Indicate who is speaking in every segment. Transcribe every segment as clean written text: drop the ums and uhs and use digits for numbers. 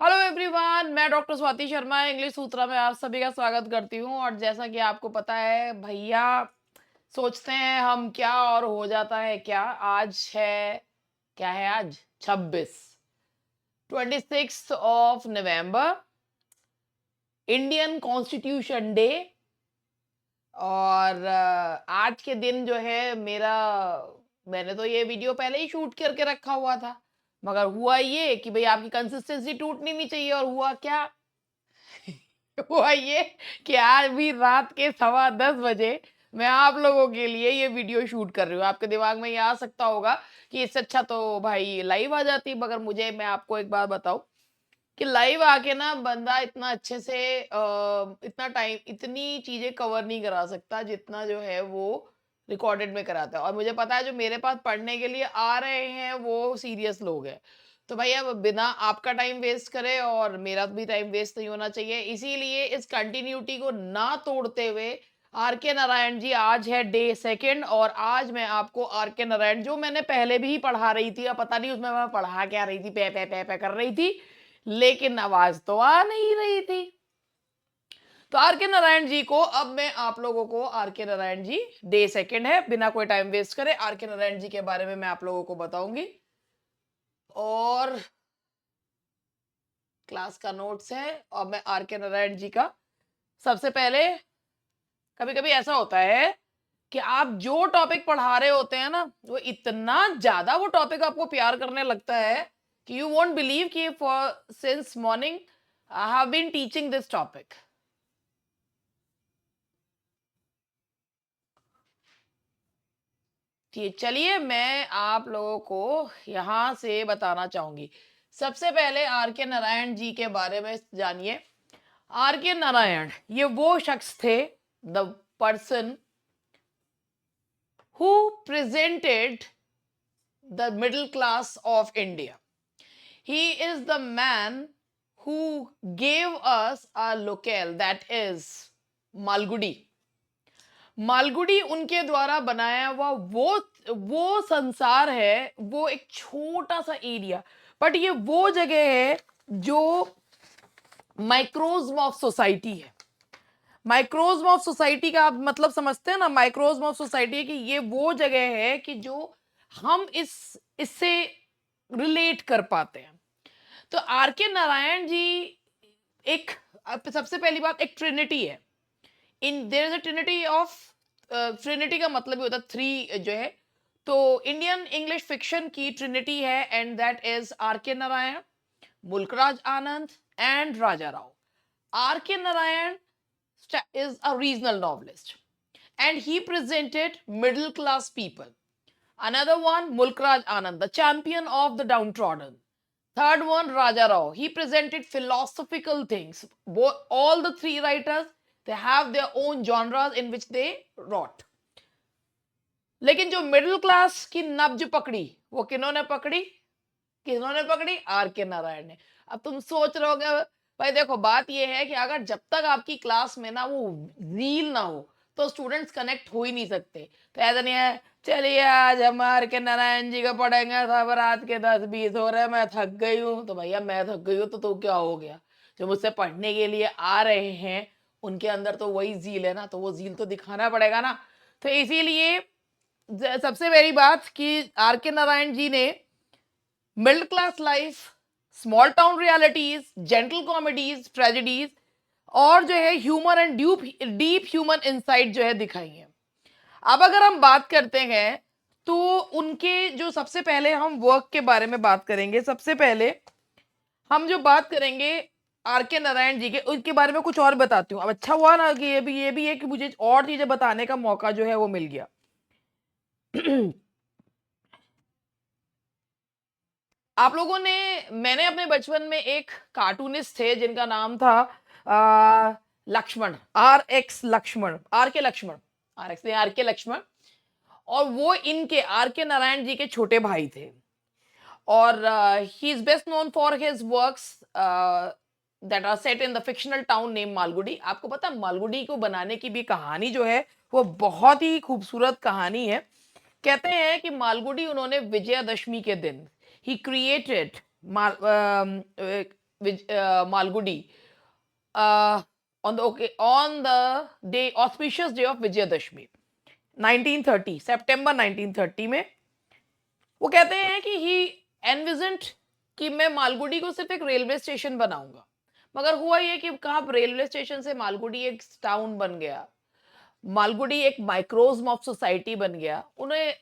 Speaker 1: Hello everyone, मैं doctor Swati Sharma English सूत्रा में आप सभी का स्वागत करती हूँ। और जैसा कि आपको पता है भैया, सोचते हैं हम क्या और हो जाता है क्या। आज है, क्या है आज, 26 इंडियन कॉन्स्टिट्यूशन डे। और आज के दिन जो है मैंने तो ये वीडियो पहले ही शूट करके रखा हुआ था, मगर हुआ ये कि भाई आपकी कंसिस्टेंसी टूटनी नहीं चाहिए। और हुआ क्या? हुआ ये कि आज भी रात के 10:15 बजे मैं आप लोगों के लिए ये वीडियो शूट कर रही हूँ। आपके दिमाग में ये आ सकता होगा कि इससे अच्छा तो भाई लाइव आ जाती, मगर मैं आपको एक बात बताऊं कि लाइव आके ना बंदा इतना अच्छे से इतना टाइम इतनी चीजें कवर नहीं करा सकता जितना जो है वो रिकॉर्डेड में कराता है। और मुझे पता है जो मेरे पास पढ़ने के लिए आ रहे हैं वो सीरियस लोग हैं। तो भाई अब बिना आपका टाइम वेस्ट करे और मेरा भी टाइम वेस्ट नहीं होना चाहिए, इसीलिए इस कंटिन्यूटी को ना तोड़ते हुए आर के नारायण जी, आज है डे सेकंड। और आज मैं आपको आर के नारायण, जो मैंने पहले भी पढ़ा रही थी, अब पता नहीं उसमें मैं पढ़ा क्या रही थी, पे कर रही थी, लेकिन आवाज तो आ नहीं रही थी। तो आर के नारायण जी को अब मैं आप लोगों को, are K Narayan ji, day second है, बिना कोई टाइम वेस्ट करे आर के नारायण जी के बारे में मैं आप लोगों को बताऊंगी। और क्लास का नोट्स है। और मैं आर के नारायण जी का सबसे पहले, कभी कभी ऐसा होता है कि आप जो टॉपिक पढ़ा रहे होते हैं ना, वो इतना ज्यादा वो टॉपिक आपको प्यार करने लगता है कि यू वोंट बिलीव कि for since morning I have been teaching this topic. ठीक, चलिए मैं आप लोगों को यहां से बताना चाहूंगी। सबसे पहले आर के नारायण जी के बारे में जानिए। आर के नारायण ये वो शख्स थे, the person who presented the middle class of India. He is the man who gave us a locale, that is Malgudi. Malgudi उनके द्वारा बनाया हुआ वो संसार है, वो एक छोटा सा एरिया, बट ये वो जगह है जो माइक्रोज्म ऑफ सोसाइटी है। माइक्रोज्म ऑफ सोसाइटी का आप मतलब समझते हैं ना? माइक्रोज्म ऑफ सोसाइटी है कि ये वो जगह है कि जो हम इससे रिलेट कर पाते हैं। तो आर के नारायण जी एक, सबसे पहली बात, एक ट्रिनिटी है। In their is a Trinity of, Trinity का मतलब ही होता है थ्री जो है। तो इंडियन इंग्लिश फिक्शन की ट्रिनिटी है, and that is R K Narayan, Mulk Raj Anand and Raja Rao. Are K Narayan is a regional novelist and he presented middle class people. Another one, Mulkraj Anand, the champion of the downtrodden. Third one, Raja Rao. He presented philosophical things. All the three writers, they have their own genres in which they wrote. लेकिन जो middle class की नब्ज पकड़ी, वो किन्होंने पकड़ी? किन्होंने पकड़ी? Are K Narayan ने। अब तुम सोच रहे होगे भाई, देखो बात ये है कि अगर जब तक आपकी क्लास में ना वो रील ना हो तो स्टूडेंट्स कनेक्ट हो ही नहीं सकते। तो ऐसा नहीं है चलिए आज हम आर के नारायण जी का पढ़ेंगे, सब रात के 10-20 हो रहे हैं, मैं थक गई हूँ। तो भैया मैं थक गई हूँ तो क्या हो गया? जो मुझसे पढ़ने के लिए आ रहे हैं उनके अंदर तो वही जील है ना, तो वो जील तो दिखाना पड़ेगा ना। तो इसीलिए सबसे पहली बात कि आर के नारायण जी ने middle class life, small town realities, gentle comedies, tragedies और जो है humour and deep human insight जो है दिखाई है। अब अगर हम बात करते हैं तो उनके जो सबसे पहले हम वर्क के बारे में बात करेंगे। सबसे पहले हम जो बात करेंगे आर के नारायण जी के, उनके बारे में कुछ और बताती हूँ। अब अच्छा हुआ ना कि ये भी है कि मुझे और चीजें बताने का मौका जो है वो मिल गया। आप लोगों ने, मैंने अपने बचपन में एक कार्टूनिस्ट थे जिनका नाम था Laxman, R x Laxman, R K Laxman, R x नहीं, आर के लक्ष्मण। और वो इनके आर के नारायण जी के छोटे भाई थे। और he is best known for his works that are set in the fictional town name Malgudi. आपको पता है मालगुडी को बनाने की भी कहानी जो है वो बहुत ही खूबसूरत कहानी है। कहते हैं कि मालगुडी उन्होंने विजयादशमी के दिन he created Malgudi on the day auspicious day of Vijayadashmi 1930 सितंबर 1930 में वो कहते हैं कि ही एनविजन्ड कि मैं मालगुडी को सिर्फ एक रेलवे स्टेशन बनाऊंगा, मगर हुआ ये कि कहाँ रेलवे स्टेशन से मालगुडी एक टाउन बन गया, मालगुडी एक माइक्रोज्म ऑफ सोसाइटी बन गया। उन्हें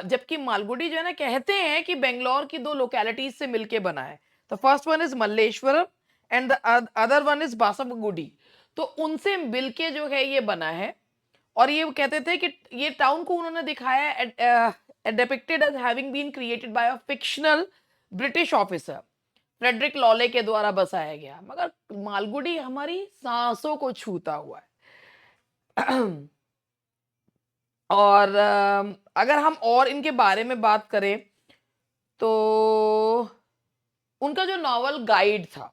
Speaker 1: जबकि मालगुडी जो है ना कहते हैं कि बेंगलोर की दो लोकेलिटीज से मिलके बना है, the first one is Malleswaram and the other one is Basagudi, तो उनसे मिलके जो है ये बना है। और ये कहते थे कि ये टाउन को उन्होंने दिखाया depicted as having been created by a fictional British officer Frederick Lawley के द्वारा बसाया गया, मगर मालगुडी हमारी सांसों को छूता हुआ है। और अगर हम और इनके बारे में बात करें तो उनका जो नॉवल गाइड था,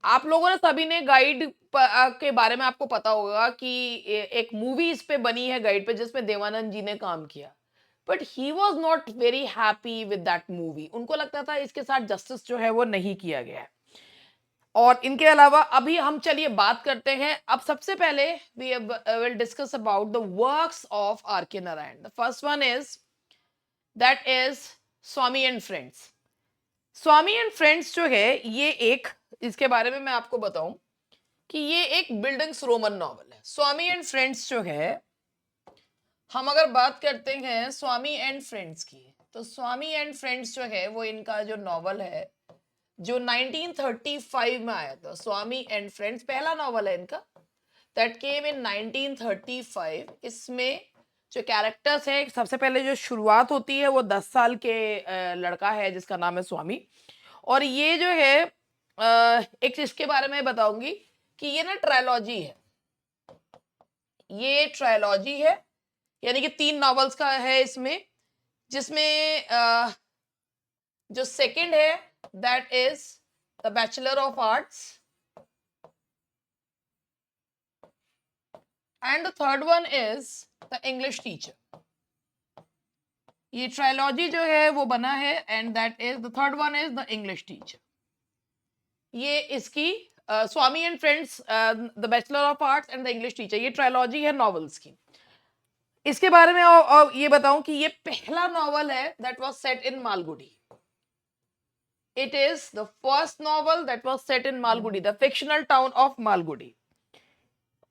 Speaker 1: आप लोगों ने सभी ने गाइड के बारे में आपको पता होगा कि एक मूवी इस पे बनी है गाइड पे जिसमें देवानंद जी ने काम किया, but he was not very happy with that movie. उनको लगता था इसके साथ जस्टिस जो है वो नहीं किया गया है। और इनके अलावा अभी हम चलिए बात करते हैं, अब सबसे पहले we will discuss about the works of R K Narayan. The first one is that is Swami and friends. Swami and friends जो है ये एक, इसके बारे में मैं आपको बताऊं कि ये एक बिल्डिंग्स रोमन नॉवल है। स्वामी एंड फ्रेंड्स जो है, हम अगर बात करते हैं स्वामी एंड फ्रेंड्स की, तो स्वामी एंड फ्रेंड्स जो है वो इनका जो नॉवल है जो 1935 में आया था। स्वामी एंड फ्रेंड्स पहला नॉवल है इनका, दैट केम इन 1935। इसमें जो कैरेक्टर्स है, सबसे पहले जो शुरुआत होती है वो 10 साल के लड़का है जिसका नाम है स्वामी। और ये जो है एक इसके बारे में बताऊंगी कि ये ना ट्रायलॉजी है, ये ट्रायलॉजी है, यानी कि 3 नॉवेल्स का है इसमें, जिसमें जो सेकंड है that is the bachelor of arts and the third one is the English teacher. ये ट्रायलॉजी जो है वो बना है and that is the third one is the English teacher. ये इसकी Swami and friends, the bachelor of arts and the English teacher, ये trilogy है नॉवेल्स की। इसके बारे में और ये बताऊं कि ये पहला नॉवल है that was set in Malgudi. It is the first novel that was set in Malgudi, the fictional town of Malgudi.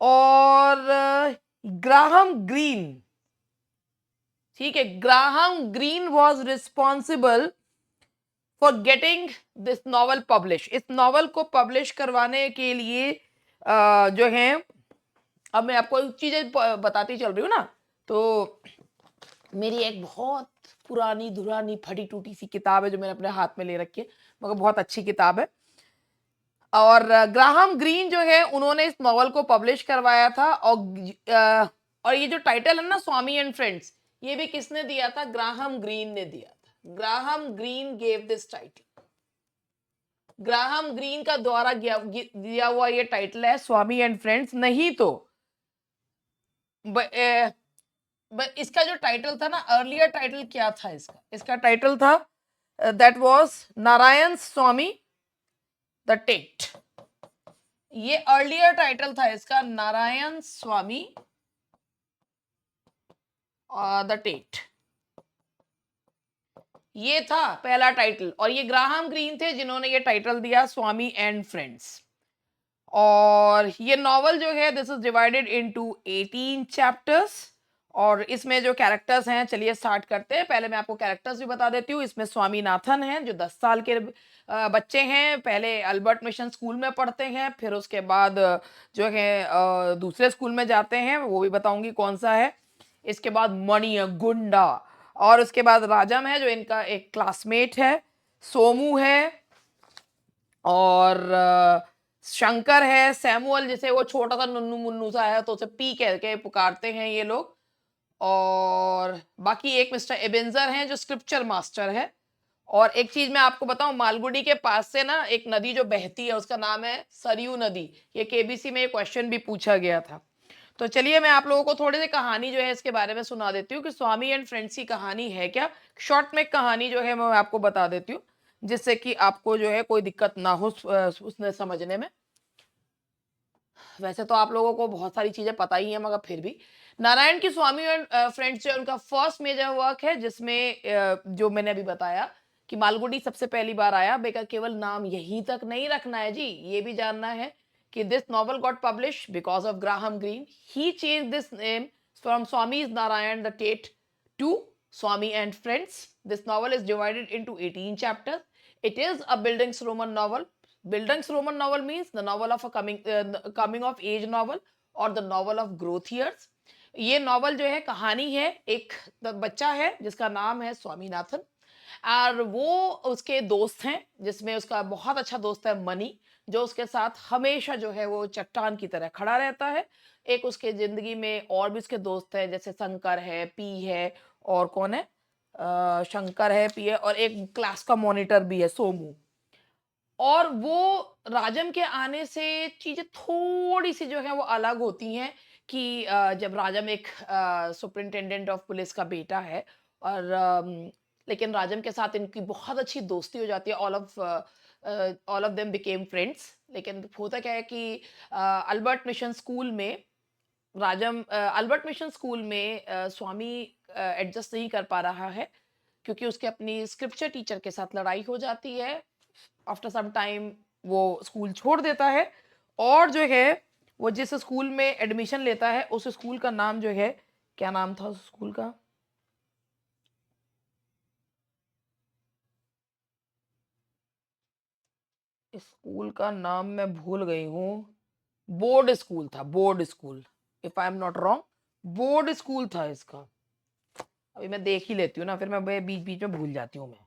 Speaker 1: और ग्राहम ग्रीन, ठीक है, Graham green was responsible for getting this novel publish. इस नॉवल को पब्लिश करवाने के लिए जो है, अब मैं आपको चीजें बताती चल रही हूँ ना, तो मेरी एक बहुत पुरानी धुरानी फटी टूटी सी किताब है जो मैंने अपने हाथ में ले रखी है, मगर बहुत अच्छी किताब है। और ग्राहम ग्रीन जो है उन्होंने इस नॉवल को पब्लिश करवाया था। और ये जो टाइटल है ना स्वामी एंड फ्रेंड्स, ये भी किसने दिया था? ग्राहम ग्रीन ने दिया था। Graham green gave this title, Graham green का द्वारा दिया हुआ ये टाइटल है स्वामी एंड फ्रेंड्स। नहीं तो इसका जो टाइटल था ना, अर्लियर टाइटल क्या था इसका? इसका टाइटल था that was Narayan Swami the Tate. ये अर्लियर टाइटल था इसका, नारायण स्वामी द टेट, ये था पहला टाइटल। और ये ग्राहम ग्रीन थे जिन्होंने ये टाइटल दिया स्वामी एंड फ्रेंड्स। और ये नॉवल जो है this is divided into 18 chapters. और इसमें जो कैरेक्टर्स हैं, चलिए स्टार्ट करते हैं। पहले मैं आपको कैरेक्टर्स भी बता देती हूँ। इसमें स्वामीनाथन हैं जो 10 साल के बच्चे हैं, पहले अल्बर्ट मिशन स्कूल में पढ़ते हैं, फिर उसके बाद जो है दूसरे स्कूल में जाते हैं, वो भी बताऊंगी कौन सा है। इसके बाद मणि गुंडा, और उसके बाद राजम है जो इनका एक क्लासमेट है, सोमू है, और शंकर है, सैमुअल जिसे वो छोटा सा नन्नू मुन्नू सा है तो उसे पी कह के पुकारते हैं ये लोग। और बाकी एक मिस्टर एबेंजर हैं जो स्क्रिप्चर मास्टर है। और एक चीज मैं आपको बताऊं, मालगुडी के पास से ना एक नदी जो बहती है उसका नाम है सरयू नदी। ये केबीसी में एक क्वेश्चन भी पूछा गया था। तो चलिए मैं आप लोगों को थोड़ी सी कहानी जो है इसके बारे में सुना देती हूँ कि स्वामी एंड फ्रेंड्स की कहानी है क्या। शॉर्ट में कहानी जो है मैं आपको बता देती हूँ। जिससे कि आपको जो है कोई दिक्कत ना हो उसने समझने में। वैसे तो आप लोगों को बहुत सारी चीज़ें पता ही हैं मगर फिर भी। नारायण की स्वामी एंड फ्रेंड्स जो है उनका फर्स्ट मेजर वर्क है जिसमें जो मैंने अभी बताया कि मालगुडी सबसे पहली बार आया। बेका केवल नाम यहीं तक नहीं रखना है जी, ये भी जानना है कि this novel got published because of Graham Greene. He changed this name from Swami's Narayan the Tate to Swami and Friends. This novel is divided into 18 chapters. It is a Bildungsroman novel. Bildungsroman novel means the novel of a coming of age novel और the novel of growth years. ये novel जो है कहानी है एक बच्चा है जिसका नाम है स्वामीनाथन और वो उसके दोस्त हैं जिसमें उसका बहुत अच्छा दोस्त है मनी जो उसके साथ हमेशा जो है वो चट्टान की तरह खड़ा रहता है। एक उसके जिंदगी में और भी उसके दोस्त हैं जैसे शंकर है, पी है और कौन है शंकर है, पी है और एक क्लास का मॉनिटर भी है सोमू। और वो राजम के आने से चीज़ें थोड़ी-सी जो है वो अलग होती हैं कि जब राजम एक सुपरिटेंडेंट ऑफ पुलिस का बेटा है और लेकिन राजम के साथ इनकी बहुत अच्छी दोस्ती हो जाती है। All of them became friends. लेकिन होता क्या है कि अल्बर्ट मिशन स्कूल में अल्बर्ट मिशन स्कूल में स्वामी एडजस्ट नहीं कर पा रहा है क्योंकि उसके अपनी स्क्रिप्चर टीचर के साथ लड़ाई हो जाती है। आफ्टर सम टाइम वो स्कूल छोड़ देता है और जो है वो जिस स्कूल में एडमिशन लेता है उस स्कूल का नाम जो है, क्या नाम था उस स्कूल का? इस स्कूल का नाम मैं भूल गई हूँ। बोर्ड स्कूल था, board school, if I am not wrong, board school था इसका। अभी मैं देख ही लेती हूँ ना, फिर मैं बीच बीच में भूल जाती हूँ मैं।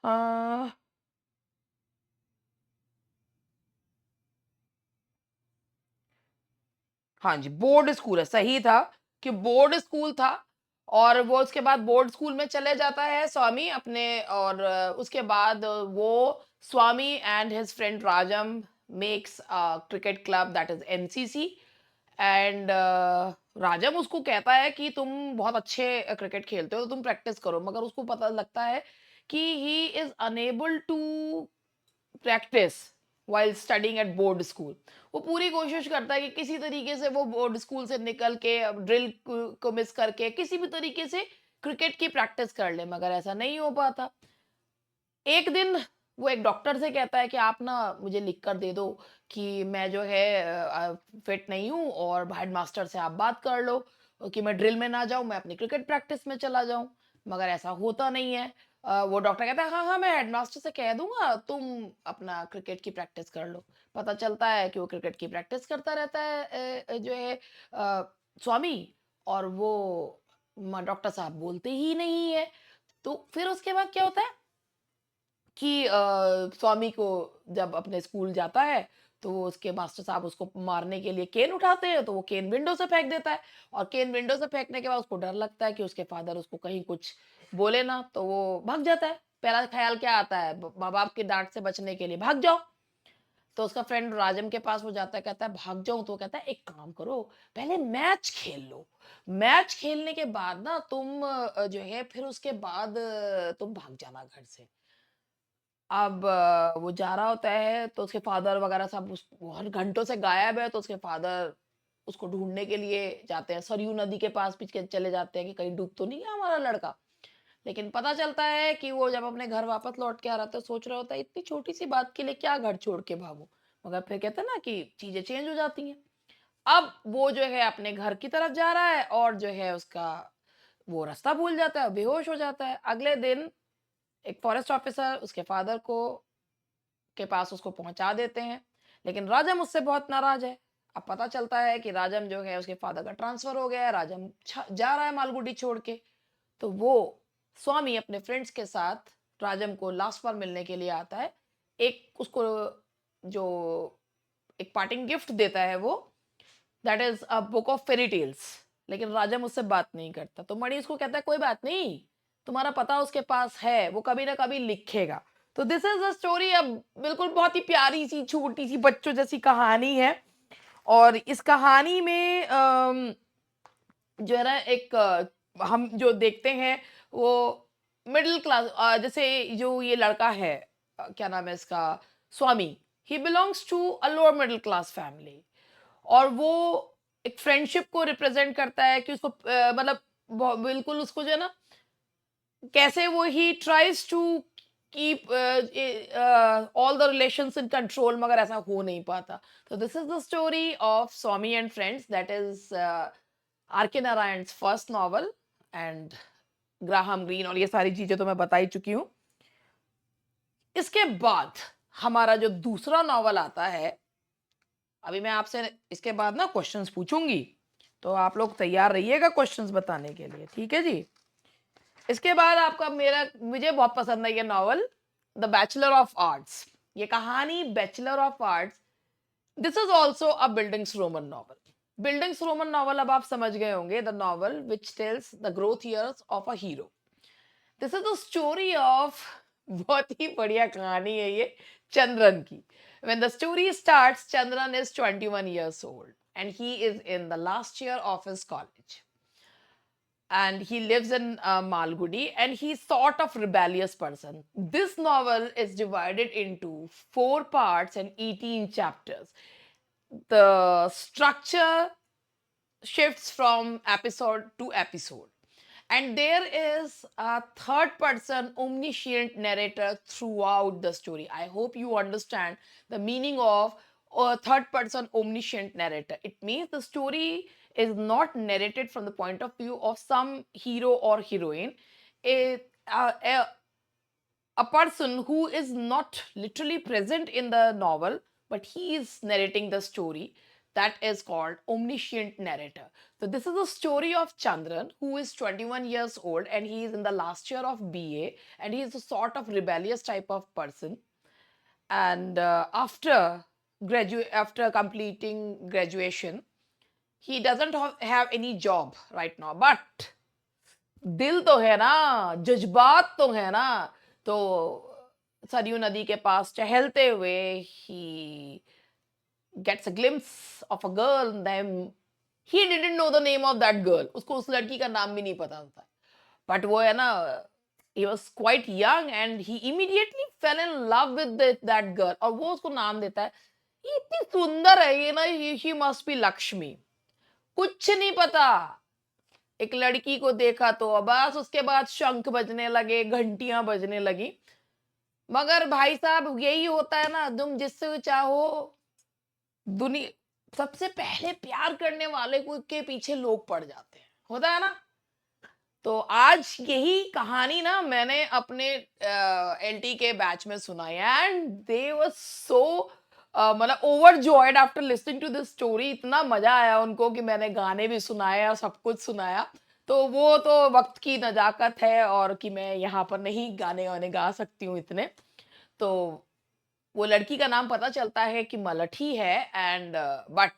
Speaker 1: आ, हाँ जी, बोर्ड स्कूल है, सही था कि बोर्ड स्कूल था। और वो उसके बाद बोर्ड स्कूल में चले जाता है स्वामी अपने और उसके बाद वो Swami and his friend Rajam makes a cricket club that is MCC and Rajam उसको कहता है कि तुम बहुत अच्छे क्रिकेट खेलते हो तो तुम प्रैक्टिस करो, मगर उसको पता लगता है कि he is unable to practise while studying at board school. वो पूरी कोशिश करता है कि किसी तरीके से वो बोर्ड स्कूल से निकल के ड्रिल को मिस करके किसी भी तरीके से क्रिकेट की प्रैक्टिस कर ले, मगर ऐसा नहीं हो पाता। एक दिन वो एक डॉक्टर से कहता है कि आप ना मुझे लिख कर दे दो कि मैं जो है फिट नहीं हूँ और हेडमास्टर से आप बात कर लो कि मैं ड्रिल में ना जाऊँ, मैं अपनी क्रिकेट प्रैक्टिस में चला जाऊँ। मगर ऐसा होता नहीं है। वो डॉक्टर कहता है हाँ हाँ मैं हेडमास्टर से कह दूंगा, तुम अपना क्रिकेट की प्रैक्टिस कर लो। पता चलता है कि वो क्रिकेट की प्रैक्टिस करता रहता है जो है स्वामी। और वो डॉक्टर साहब बोलते ही नहीं है। तो फिर उसके बाद क्या होता है कि स्वामी को जब अपने स्कूल जाता है तो वो उसके मास्टर साहब उसको मारने के लिए केन उठाते हैं तो वो केन विंडो से फेंक देता है। और केन विंडो से फेंकने के बाद उसको डर लगता है कि उसके फादर उसको कहीं कुछ बोले ना, तो वो भाग जाता है। पहला ख्याल क्या आता है, माँ बाप की डांट से बचने के लिए भाग जाओ। तो उसका फ्रेंड राजम के पास वो जाता है, कहता है भाग जाऊं, तो वो कहता है एक काम करो, पहले मैच खेल लो। मैच खेलने के बाद ना तुम जो है फिर उसके बाद तुम भाग जाना घर से। अब वो जा रहा होता है तो उसके फादर वगैरह सब उस वो हर घंटों से गायब है, तो उसके फादर उसको ढूँढने के लिए जाते हैं। सरयू नदी के पास भी के चले जाते हैं कि कहीं डूब तो नहीं गया हमारा लड़का। लेकिन पता चलता है कि वो जब अपने घर वापस लौट के आ रहा था, सोच रहा होता है इतनी छोटी-सी बात के लिए क्या घर छोड़ के भागूँ? मगर फिर कहते हैं ना कि चीज़ें चेंज हो जाती हैं। अब वो जो है अपने घर की तरफ जा रहा है और जो है उसका वो रास्ता भूल जाता है, बेहोश हो जाता है। अगले दिन एक फॉरेस्ट ऑफिसर उसके फादर को के पास उसको पहुँचा देते हैं। लेकिन राजम उससे बहुत नाराज़ है। अब पता चलता है कि राजम जो है उसके फ़ादर का ट्रांसफ़र हो गया है, राजम छ जा रहा है मालगुडी छोड़ के। तो वो स्वामी अपने फ्रेंड्स के साथ राजम को लास्ट बार मिलने के लिए आता है। एक उसको जो एक पार्टिंग गिफ्ट देता है वो, that is a book of fairy tales. लेकिन राजा मुझसे बात नहीं करता। तो मणि उसको कहता है कोई बात नहीं, तुम्हारा पता उसके पास है, वो कभी ना कभी लिखेगा। तो दिस इज द स्टोरी। अब बिल्कुल बहुत ही प्यारी सी छोटी सी बच्चों जैसी कहानी है। और इस कहानी में जो है ना एक हम जो देखते हैं वो मिडिल क्लास, जैसे जो ये लड़का है, क्या नाम है इसका, Swami, he belongs to a lower middle class family. और वो एक फ्रेंडशिप को रिप्रेजेंट करता है कि उसको मतलब बिल्कुल उसको जो है ना कैसे वो he tries to keep all the relations in control, मगर ऐसा हो नहीं पाता। तो this is the story of Swami and friends, that is R K Narayan first novel and Graham Greene. और ये सारी चीजें तो मैं बता ही चुकी हूँ। इसके बाद हमारा जो दूसरा नॉवल आता है, अभी मैं आपसे इसके बाद ना क्वेश्चंस पूछूंगी, तो आप लोग तैयार रहिएगा क्वेश्चंस बताने के लिए, ठीक है जी। इसके बाद आपका मेरा मुझे बहुत पसंद है ये novel, the bachelor of arts. ये कहानी bachelor of arts, this is also a buildings Roman novel. Buildings Roman novel अब आप समझ गए होंगे, the novel which tells the growth years of a hero. This is the story of बहुत ही बढ़िया कहानी है ये चंद्रन की। When the story starts, Chandran is 21 years old and he is in the last year of his college. And he lives in Malgudi, and he's sort of rebellious person. This novel is divided into 4 parts and 18 chapters. The structure shifts from episode to episode. And there is a third person omniscient narrator throughout the story. I hope you understand the meaning of a third person omniscient narrator. It means the story is not narrated from the point of view of some hero or heroine. A person who is not literally present in the novel, but he is narrating the story. That is called omniscient narrator. So this is the story of Chandran, who is 21 years old and he is in the last year of BA, and he is a sort of rebellious type of person. And after completing graduation, he doesn't have any job right now, but दिल तो है ना, जज्बात तो है ना। तो सरयू नदी के पास टहलते हुए he gets a glimpse of a girl, then he didn't know the name of that girl, उसको उस लड़की का नाम भी नहीं पता था। बट वो है ना, he was quite young and he immediately fell in love with that girl, और वो उसको नाम देता है, ये इतनी सुंदर है ये ना, she must be लक्ष्मी। कुछ नहीं पता, एक लड़की को देखा तो बस उसके बाद शंख बजने लगे, घंटियां बजने लगी। मगर भाई साहब यही होता है ना, तुम जिससे चाहो दुनिया, सबसे पहले प्यार करने वाले को के पीछे लोग पड़ जाते हैं, होता है ना। तो आज यही कहानी ना मैंने अपने एलटी के बैच में सुनाई, एंड दे वाज सो मतलब overjoyed after listening to this story. इतना मजा आया उनको कि मैंने गाने भी सुनाए और सब कुछ सुनाया। तो वो तो वक्त की नजाकत है, और कि मैं यहाँ पर नहीं गाने वाने गा सकती हूँ इतने। तो वो लड़की का नाम पता चलता है कि मलठी है, and but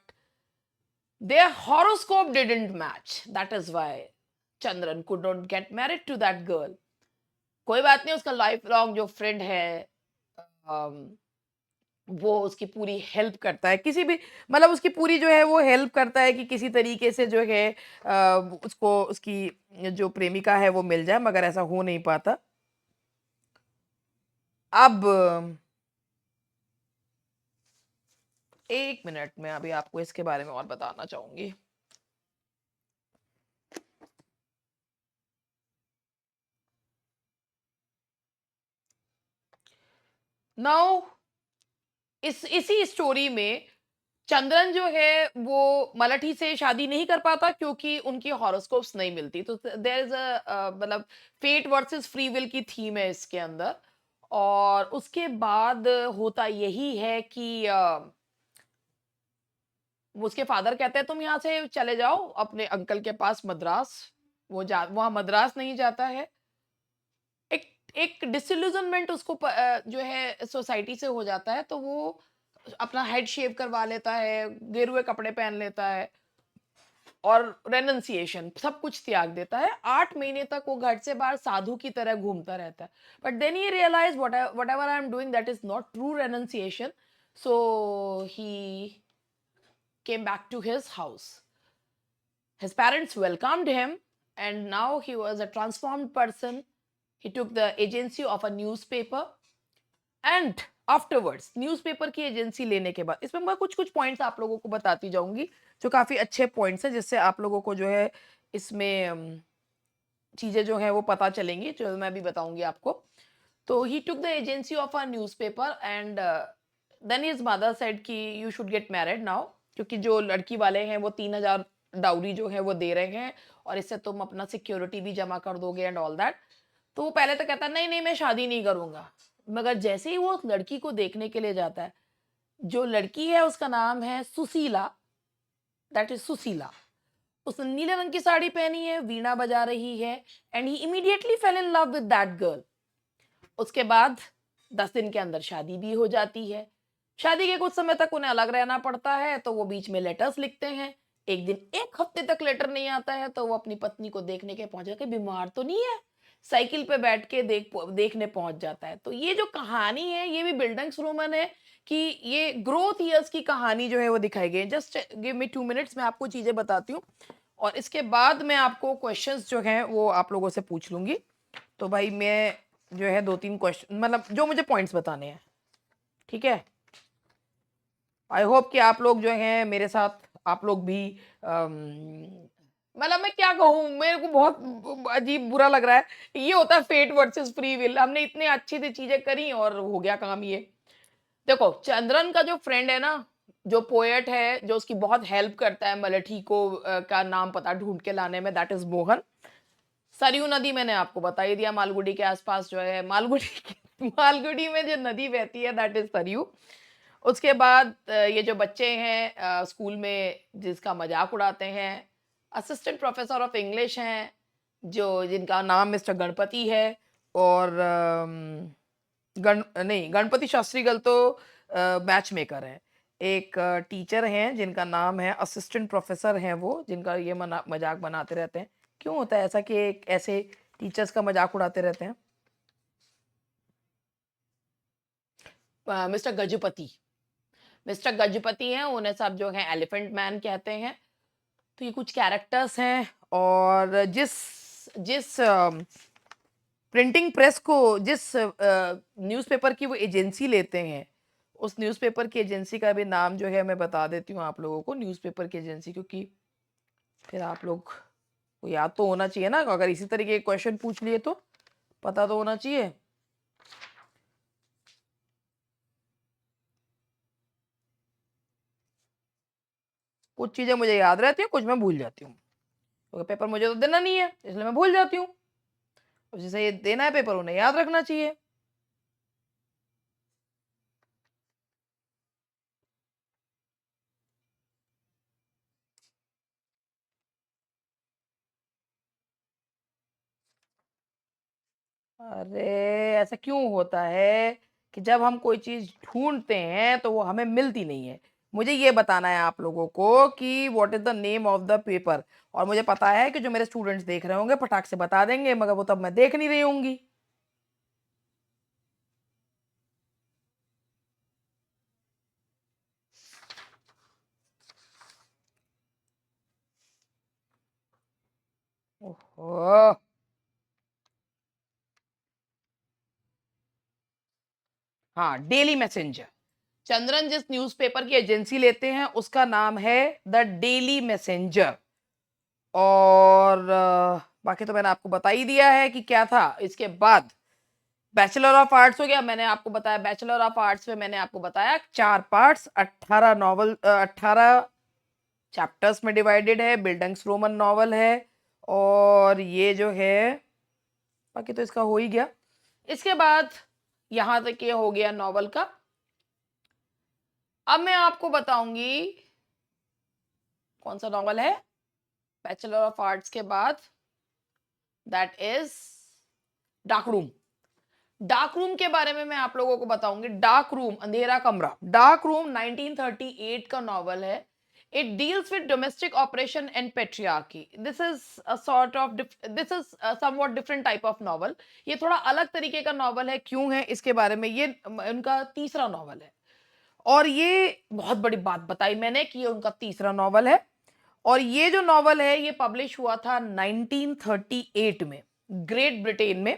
Speaker 1: their horoscope didn't match. That is why Chandran could not get married to that girl. कोई बात नहीं, उसका लाइफ लॉन्ग जो फ्रेंड है, अम, वो उसकी पूरी हेल्प करता है, किसी भी मतलब उसकी पूरी जो है वो हेल्प करता है कि किसी तरीके से जो है उसको उसकी जो प्रेमिका है वो मिल जाए, मगर ऐसा हो नहीं पाता। अब एक मिनट में अभी आपको इसके बारे में और बताना चाहूंगी। नाउ इसी स्टोरी में चंद्रन जो है वो मलठी से शादी नहीं कर पाता क्योंकि उनकी हॉरोस्कोप्स नहीं मिलती। तो देयर इज अ मतलब फेट वर्सेस फ्री विल की थीम है इसके अंदर। और उसके बाद होता यही है कि उसके फादर कहते हैं तुम यहाँ से चले जाओ अपने अंकल के पास मद्रास। वो जा वहाँ मद्रास नहीं जाता है। एक एक डिसिल्यूजनमेंट उसको जो है सोसाइटी से हो जाता है, तो वो अपना हेड शेव करवा लेता है, गेरुए कपड़े पहन लेता है, और रेनन्सिएशन, सब कुछ त्याग देता है। 8 महीने तक वो घर से बाहर साधु की तरह घूमता रहता है। But then he realise whatever I am doing that is not true renunciation, so he came back to his house. His parents welcomed him, and now he was a transformed person. He took the agency of a newspaper, and afterwards newspaper की agency लेने के बाद, इसमें मैं कुछ कुछ points आप लोगों को बताती जाऊंगी जो काफ़ी अच्छे पॉइंट्स हैं, जिससे आप लोगों को जो है इसमें चीज़ें जो है वो पता चलेंगी, जो मैं भी बताऊंगी आपको। तो he took the agency of a newspaper, and then his mother said कि you should get married now, क्योंकि जो लड़की वाले हैं वो 3,000 डाउरी जो है वो दे रहे हैं, और इससे तुम अपना सिक्योरिटी भी जमा कर दोगे एंड ऑल दैट। तो वो पहले तो कहता है नहीं नहीं मैं शादी नहीं करूंगा, मगर जैसे ही वो उस लड़की को देखने के लिए जाता है, जो लड़की है उसका नाम है सुशीला, दैट इज सुशीला। उसने नीले रंग की साड़ी पहनी है, वीणा बजा रही है, and he immediately fail in love with that girl. उसके बाद 10 दिन के अंदर शादी भी हो जाती है। शादी के कुछ समय तक उन्हें अलग रहना पड़ता है, तो वो बीच में लेटर्स लिखते हैं। एक दिन 1 हफ्ते तक लेटर नहीं आता है, तो वो अपनी पत्नी को देखने के पहुंच जाता है, बीमार तो नहीं है। साइकिल पे बैठ के देखने पहुंच जाता है। तो ये जो कहानी है ये भी बिल्डिंग्सरोमन है, कि ये ग्रोथ ईयर्स की कहानी जो है वो दिखाई गई है। जस्ट गिव मी 2 मिनट्स, मैं आपको चीजें बताती हूँ, और इसके बाद मैं आपको क्वेश्चंस जो हैं वो आप लोगों से पूछ लूंगी। तो भाई मैं जो है 2-3 क्वेश्चन, मतलब जो मुझे पॉइंट्स बताने हैं, ठीक है। आई होप कि आप लोग जो हैं मेरे साथ, आप लोग भी मतलब मैं क्या कहूँ, मेरे को बहुत अजीब बुरा लग रहा है। ये होता है फेट वर्सेस फ्री विल। हमने इतनी अच्छी सी चीजें करी और हो गया काम ये। देखो, चंद्रन का जो फ्रेंड है ना, जो पोएट है, जो उसकी बहुत हेल्प करता है मलठी को का नाम पता ढूंढ के लाने में, दैट इज मोहन। सरयू नदी मैंने आपको बता ही दिया, मालगुडी के आसपास जो है, मालगुडी में जो नदी बहती है दैट इज सरयू। उसके बाद ये जो बच्चे हैं स्कूल में जिसका मजाक उड़ाते हैं, असिस्टेंट प्रोफेसर ऑफ इंग्लिश हैं, जो जिनका नाम मिस्टर गणपति है, और गणपति शास्त्रीगल तो मैच मेकर है। एक टीचर हैं जिनका नाम है, असिस्टेंट प्रोफेसर हैं वो, जिनका ये मजाक बनाते रहते हैं। क्यों होता है ऐसा कि एक ऐसे टीचर्स का मजाक उड़ाते रहते हैं? मिस्टर गजपति, मिस्टर गजपति हैं, उन्हें सब जो है एलिफेंट मैन कहते हैं। तो ये कुछ कैरेक्टर्स हैं, और जिस जिस प्रिंटिंग प्रेस को, जिस न्यूज़पेपर की वो एजेंसी लेते हैं, उस न्यूज़पेपर की एजेंसी का भी नाम जो है मैं बता देती हूँ आप लोगों को, न्यूज़पेपर की एजेंसी, क्योंकि फिर आप लोग को याद तो होना चाहिए ना, अगर इसी तरीके के क्वेश्चन पूछ लिए तो पता तो होना चाहिए। कुछ चीजें मुझे याद रहती हैं, कुछ मैं भूल जाती हूँ, क्योंकि पेपर मुझे तो देना नहीं है, इसलिए मैं भूल जाती हूँ। जिसे ये देना है पेपर, उन्हें याद रखना चाहिए। अरे ऐसा क्यों होता है कि जब हम कोई चीज ढूंढते हैं तो वो हमें मिलती नहीं है? मुझे ये बताना है आप लोगों को कि what is the name of the paper, और मुझे पता है कि जो मेरे स्टूडेंट्स देख रहे होंगे फटाक से बता देंगे, मगर वो तब मैं देख नहीं रही होंगी। ओहो, हाँ, डेली मैसेंजर। चंद्रन जिस न्यूज़पेपर की एजेंसी लेते हैं उसका नाम है द डेली मैसेंजर। और बाकी तो मैंने आपको बता ही दिया है कि क्या था। इसके बाद बैचलर ऑफ आर्ट्स हो गया, मैंने आपको बताया बैचलर ऑफ आर्ट्स में मैंने आपको बताया 4 पार्ट्स, 18 नॉवल, 18 चैप्टर्स में डिवाइडेड है, बिल्डिंग्स रोमन नॉवल है। और ये जो है, बाकी तो इसका हो ही गया। इसके बाद यहां तक ये हो गया नॉवल का। अब मैं आपको बताऊंगी कौन सा नॉवल है बैचलर ऑफ आर्ट्स के बाद, that is dark room. Dark room के बारे में मैं आप लोगों को बताऊंगी। डार्क रूम, अंधेरा कमरा। डार्क रूम 1938 का नॉवल है। It deals with domestic operation and patriarchy. This is a sort of this is a somewhat different type of novel. ये थोड़ा अलग तरीके का नॉवल है, क्यों है इसके बारे में, ये उनका तीसरा नॉवल है। और ये बहुत बड़ी बात बताई मैंने कि ये उनका तीसरा नॉवल है, और ये जो नॉवल है ये पब्लिश हुआ था 1938 में ग्रेट ब्रिटेन में।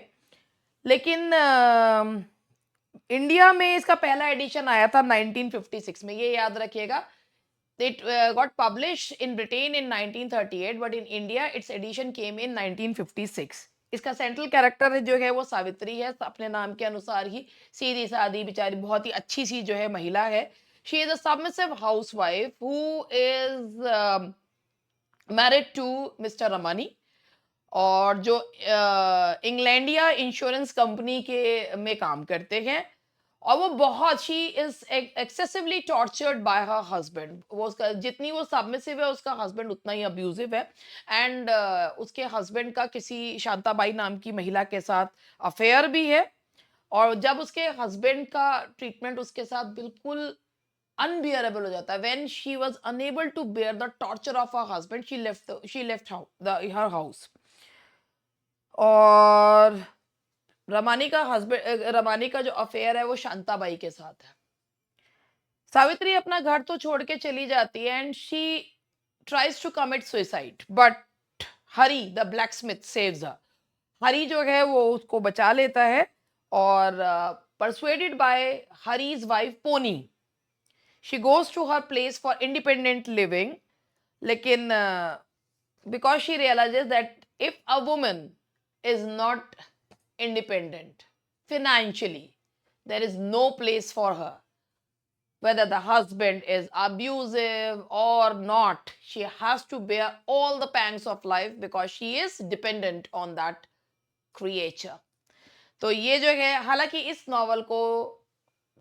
Speaker 1: लेकिन इंडिया में इसका पहला एडिशन आया था 1956 में, ये याद रखिएगा। It got published in Britain in 1938, but in India its edition came in 1956. इसका सेंट्रल कैरेक्टर जो है वो सावित्री है, अपने नाम के अनुसार ही सीधी सादी बेचारी बहुत ही अच्छी सी जो है महिला है। She is a submissive housewife who is married to Mr. Ramani, और जो इंग्लैंडिया इंश्योरेंस कंपनी के में काम करते हैं, और वो बहुत she is excessively tortured bye her husband. वो उसका जितनी वो सबमिसिव है उसका हस्बैंड उतना ही अब्यूजिव है। एंड उसके हस्बैंड का किसी शांताबाई नाम की महिला के साथ अफेयर भी है, और जब उसके हस्बैंड का ट्रीटमेंट उसके साथ बिल्कुल अनबियरेबल हो जाता है, when she was unable to bear the torture of her husband, she left her house. और रमानी का जो अफेयर है वो शांताबाई के साथ है। सावित्री अपना घर तो छोड़ के चली जाती है, and she tries to commit suicide, but Hari the blacksmith saves her. Hari जो है वो उसको बचा लेता है, और persuaded by Hari's wife Poni, she goes to her place for independent living. लेकिन because she realises that if a woman is not independent financially, there is no place for her. Whether the husband is abusive or not, she has to bear all the pangs of life because she is dependent on that creature. तो ये जो है, हालांकि इस novel को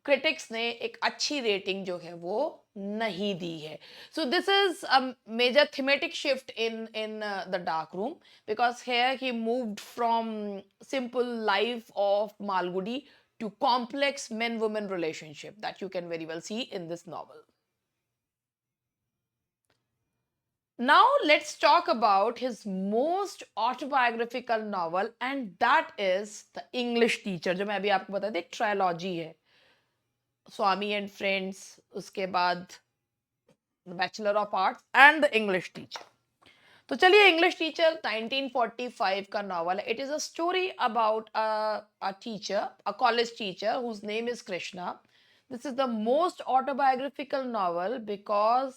Speaker 1: critics ने एक अच्छी रेटिंग जो है वो नहीं दी है। So this is a major thematic shift in the Dark Room, because here he moved from simple life of Malgudi to complex men-women relationship that you can very well see in this novel. Now let's talk about his most autobiographical novel, and that is The English Teacher, जो मैं अभी आपको बता दें, trilogy है। स्वामी and friends, उसके बाद bachelor of arts and the English teacher. तो चलिए, इंग्लिश टीचर 1945 का नॉवल है। It is a story about a teacher, a college teacher whose name is Krishna. This is the most autobiographical novel because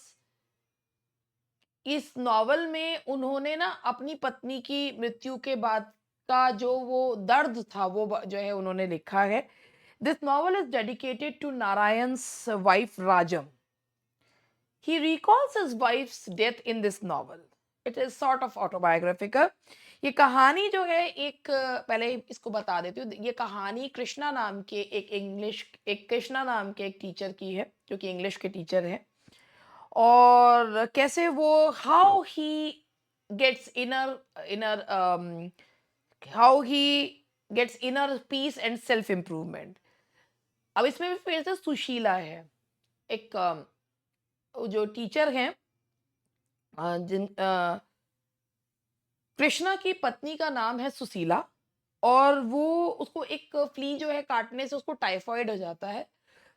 Speaker 1: इस novel में उन्होंने ना अपनी पत्नी की मृत्यु के बाद का जो वो दर्द था वो जो है उन्होंने लिखा है। This novel is dedicated to Narayan's wife Rajam. He recalls his wife's death in this novel. It is sort of autobiographical. ये कहानी जो है, एक पहले इसको बता देती हूँ। ये कहानी कृष्णा नाम के एक टीचर की है, जो कि इंग्लिश के टीचर हैं, और कैसे वो how he gets inner peace and self improvement. अब इसमें भी फिर से सुशीला है, एक जो टीचर हैं, कृष्णा की पत्नी का नाम है सुशीला, और वो उसको एक फ्ली जो है काटने से उसको टाइफाइड हो जाता है।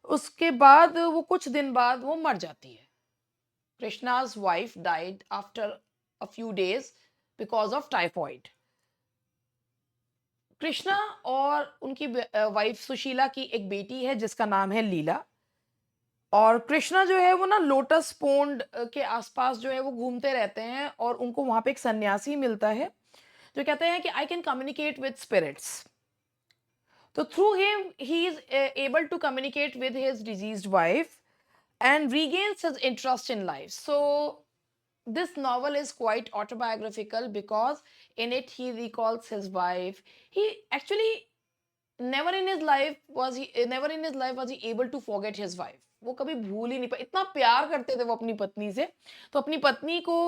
Speaker 1: उसके बाद वो कुछ दिन बाद वो मर जाती है। Krishna's wife died after a few days because of typhoid. Krishna और उनकी वाइफ सुशीला की एक बेटी है जिसका नाम है लीला, और कृष्णा जो है वो ना लोटस पोंड के आसपास जो है वो घूमते रहते हैं, और उनको वहां पे एक सन्यासी मिलता है जो कहते हैं कि I can communicate with spirits. तो through him he is able to communicate with his deceased wife and regains his interest in life. So this novel is quite autobiographical because in it he recalls his wife. He actually never in his life was he able to forget his wife. वो कभी भूल ही नहीं पाए, इतना प्यार करते थे वो अपनी पत्नी से, तो अपनी पत्नी को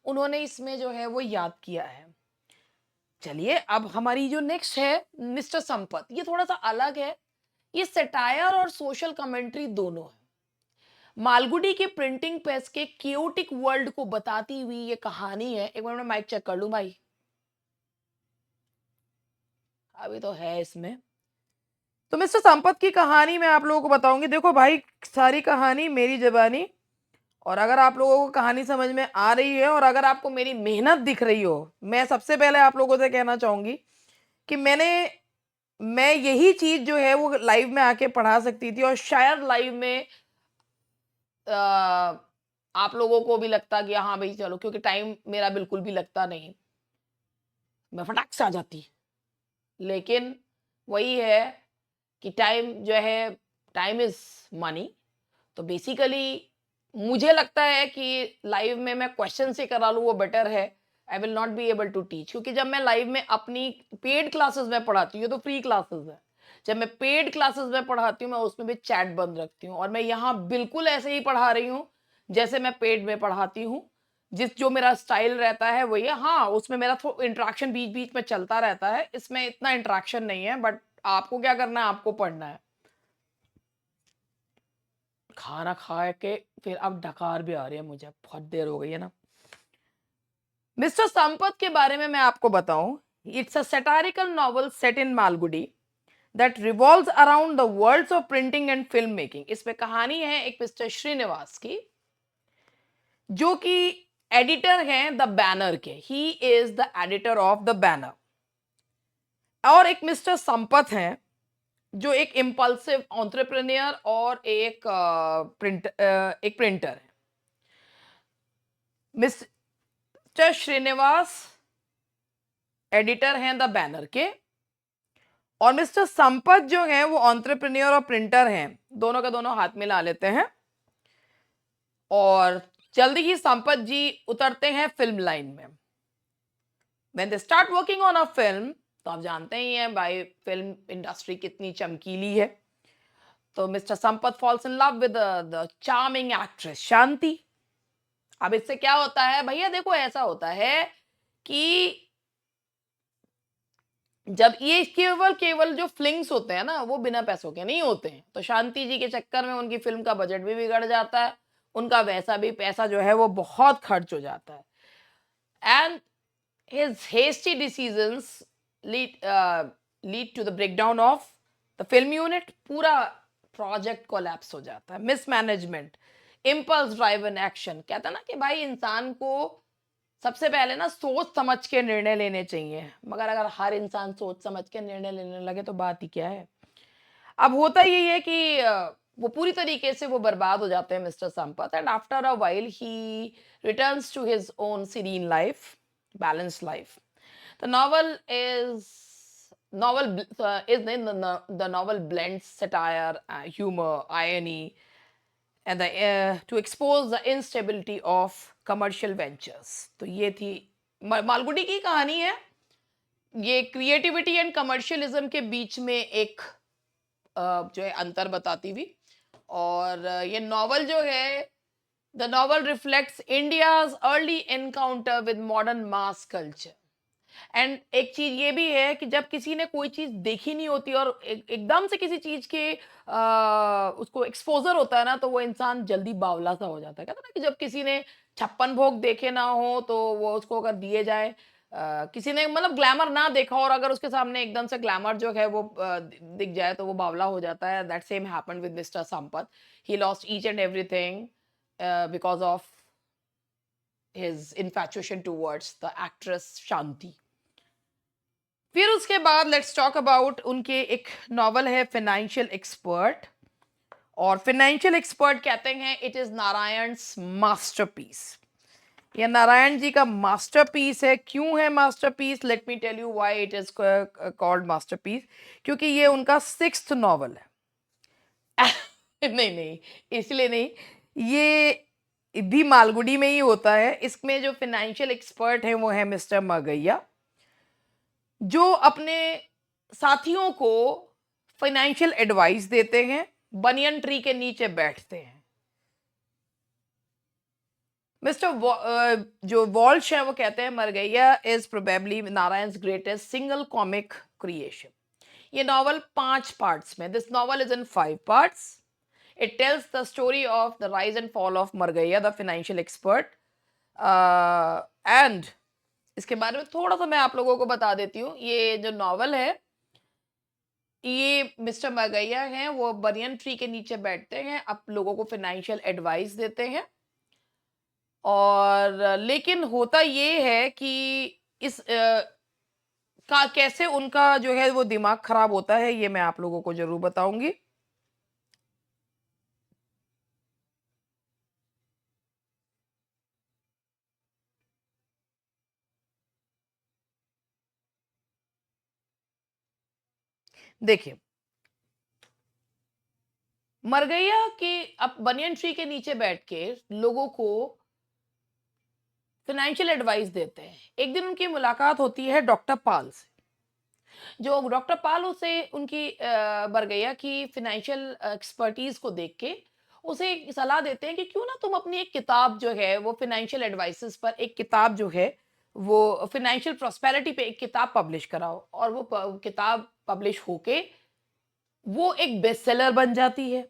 Speaker 1: उन्होंने इसमें जो है वो याद किया है। चलिए, अब हमारी जो नेक्स्ट है मिस्टर संपत, ये थोड़ा सा अलग है। ये सटायर और सोशल कमेंट्री दोनों है। मालगुडी के प्रिंटिंग प्रेस के क्योटिक वर्ल्ड को बताती हुई ये कहानी है। एक मिनट में माइक चेक कर लूं भाई, अभी तो है इसमें। तो मिस्टर संपत की कहानी मैं आप लोगों को बताऊंगी। देखो भाई, सारी कहानी मेरी जबानी, और अगर आप लोगों को कहानी समझ में आ रही है और अगर आपको मेरी मेहनत दिख रही हो, मैं सबसे पहले आप लोगों से कहना चाहूंगी कि मैं यही चीज जो है वो लाइव में आके पढ़ा सकती थी, और शायद लाइव में आप लोगों को भी लगता कि हाँ भाई चलो, क्योंकि टाइम मेरा बिल्कुल भी लगता नहीं, मैं फटाक से आ जाती। लेकिन वही है कि टाइम जो है, टाइम इज मनी। तो बेसिकली मुझे लगता है कि लाइव में मैं क्वेश्चन से करा लूँ वो बेटर है। I will not be able to teach, क्योंकि जब मैं लाइव में अपनी पेड क्लासेस में पढ़ाती हूँ तो फ्री क्लासेस है। जब मैं पेड क्लासेस में पढ़ाती हूँ मैं उसमें भी चैट बंद रखती हूँ, और मैं यहाँ बिल्कुल ऐसे ही पढ़ा रही हूँ जैसे मैं पेड में पढ़ाती हूँ। जो मेरा स्टाइल रहता है वही है। हाँ, उसमें मेरा थोड़ा इंटरेक्शन बीच बीच में चलता रहता है, इसमें इतना इंटरेक्शन नहीं है। बट आपको क्या करना है, आपको पढ़ना है। खाना खा के फिर अब डकार भी आ रही है मुझे, बहुत देर हो गई है ना। मिस्टर संपत के बारे में मैं आपको बताऊं, it's a satirical novel set in Malgudi that revolves around the worlds of printing and film making. इसमें कहानी है एक मिस्टर श्रीनिवास की, जो कि एडिटर हैं द बैनर के। He is the editor of the banner. और एक मिस्टर संपत हैं जो एक इम्पल्सिव एंटरप्रेन्योर और एक प्रिंटर है। मिस्टर श्रीनिवास एडिटर हैं द बैनर के, और मिस्टर संपत जो हैं वो एंटरप्रेन्योर और प्रिंटर हैं। दोनों का दोनों हाथ मिला लेते हैं, और जल्दी ही संपत जी उतरते हैं फिल्म लाइन में। When they start working on a film, तो आप जानते ही हैं भाई फिल्म इंडस्ट्री कितनी चमकीली है। तो mister Sampath falls in love with the charming actress Shanti. अब इससे क्या होता है भैया, देखो ऐसा होता है कि जब ये केवल केवल जो फ्लिंग्स होते हैं ना, वो बिना पैसों के नहीं होते हैं। तो शांति जी के चक्कर में उनकी फिल्म का बजट भी बिगड़ जाता है, उनका वैसा भी पैसा जो है वो बहुत खर्च हो जाता है। And his hasty decisions lead to the breakdown of the film unit। पूरा प्रोजेक्ट कोलैप्स हो जाता है। Mismanagement, impulse driven action. कहता ना कि भाई इंसान को सबसे पहले ना सोच समझ के निर्णय लेने चाहिए, मगर अगर हर इंसान सोच समझ के निर्णय लेने लगे तो बात ही क्या है। अब होता यही है कि वो पूरी तरीके से वो बर्बाद हो जाते हैं mister Sampat. And after a while he returns to his own serene life, balanced life. The novel is novel is the novel blends satire, humor, irony, and to expose the instability of commercial ventures। तो ये थी मालगुडी की कहानी है। ये creativity and commercialism के बीच में एक जो है अंतर बताती हुई। और ये नॉवल जो है, the novel reflects India's early encounter with modern mass culture. And एक चीज ये भी है कि जब किसी ने कोई चीज देखी नहीं होती और एकदम से किसी चीज के उसको एक्सपोजर होता है ना, तो वो इंसान जल्दी बावला सा हो जाता है। कहता है ना कि जब किसी ने 56 भोग देखे ना हो तो वो उसको अगर दिए जाए, किसी ने मतलब ग्लैमर ना देखा और अगर उसके सामने एकदम से ग्लैमर जो है वो दिख जाए तो वो बावला हो जाता है। That same happened with mister Sampath. He lost each and everything because of his infatuation towards the actress Shanti. फिर उसके बाद लेट्स टॉक अबाउट उनके एक नॉवल है फाइनेंशियल एक्सपर्ट। और फाइनेंशियल एक्सपर्ट कहते हैं इट इज नारायण's मास्टरपीस। ये नारायण जी का मास्टरपीस है। क्यों है masterpiece? Let me tell you why it is called masterpiece. क्योंकि ये उनका 6th नॉवल है। नहीं नहीं, इसलिए नहीं, ये भी मालगुडी में ही होता है। इसमें जो फाइनेंशियल एक्सपर्ट है वो है मिस्टर मगैया, जो अपने साथियों को फाइनेंशियल एडवाइस देते हैं, बनियन ट्री के नीचे बैठते हैं। मिस्टर जो वॉल्श है वो कहते हैं Margayya is probably Narayan's greatest single comic creation. ये नॉवल 5 पार्ट्स में, this novel is in 5 parts. It tells the story of the rise and fall of Margaiya, the financial expert. And इसके बारे में थोड़ा सा मैं आप लोगों को बता देती हूँ। ये जो नॉवल है, ये मिस्टर मरगैया हैं, वो बनियन ट्री के नीचे बैठते हैं, आप लोगों को फाइनेंशियल एडवाइस देते हैं। और लेकिन होता ये है कि इस का कैसे उनका जो है वो दिमाग खराब होता है, ये मैं आप लोगों को ज़रूर बताऊँगी। देखिए, मरगैया के अब बनियन ट्री के नीचे बैठ के लोगों को फाइनेंशियल एडवाइस देते हैं। एक दिन उनकी मुलाकात होती है डॉक्टर पाल से। जो डॉक्टर पाल उसे उनकी बरगैया की फाइनेंशियल एक्सपर्टीज को देख के उसे एक सलाह देते हैं कि क्यों ना तुम अपनी एक किताब जो है वो फाइनेंशियल एडवाइसेस पर एक किताब जो है वो फाइनेंशियल प्रॉस्पेरिटी पे एक किताब पब्लिश कराओ। और वो किताब पब्लिश होके वो एक बेस्ट सेलर बन जाती है,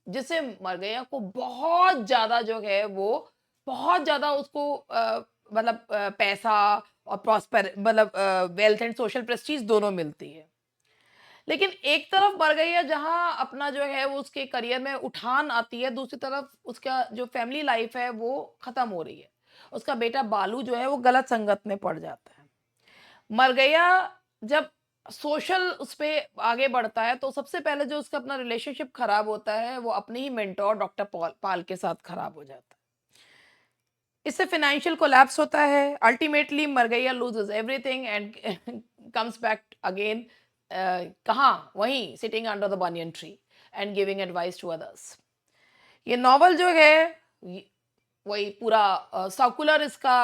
Speaker 1: जिससे मरगैया को बहुत ज्यादा जो है वो बहुत ज्यादा उसको मतलब पैसा और प्रॉस्पर मतलब वेल्थ एंड सोशल प्रेस्टीज दोनों मिलती है। लेकिन एक तरफ मरगैया जहाँ अपना जो है वो उसके करियर में उठान आती है, दूसरी तरफ उसका जो फैमिली लाइफ है वो खत्म हो रही है। उसका बेटा बालू जो है वो गलत संगत में पड़ जाता है। मरगैया जब सोशल उस पे आगे बढ़ता है तो सबसे पहले जो उसका अपना रिलेशनशिप खराब होता है वो अपने ही मेंटोर डॉक्टर पाल के साथ खराब हो जाता है। इससे फाइनेंशियल कोलैप्स होता है। Ultimately Margayya loses everything and comes back again, कहाँ, वहीं sitting under the banyan tree and giving advice to others. ये नॉवल जो है वही पूरा सर्कुलर इसका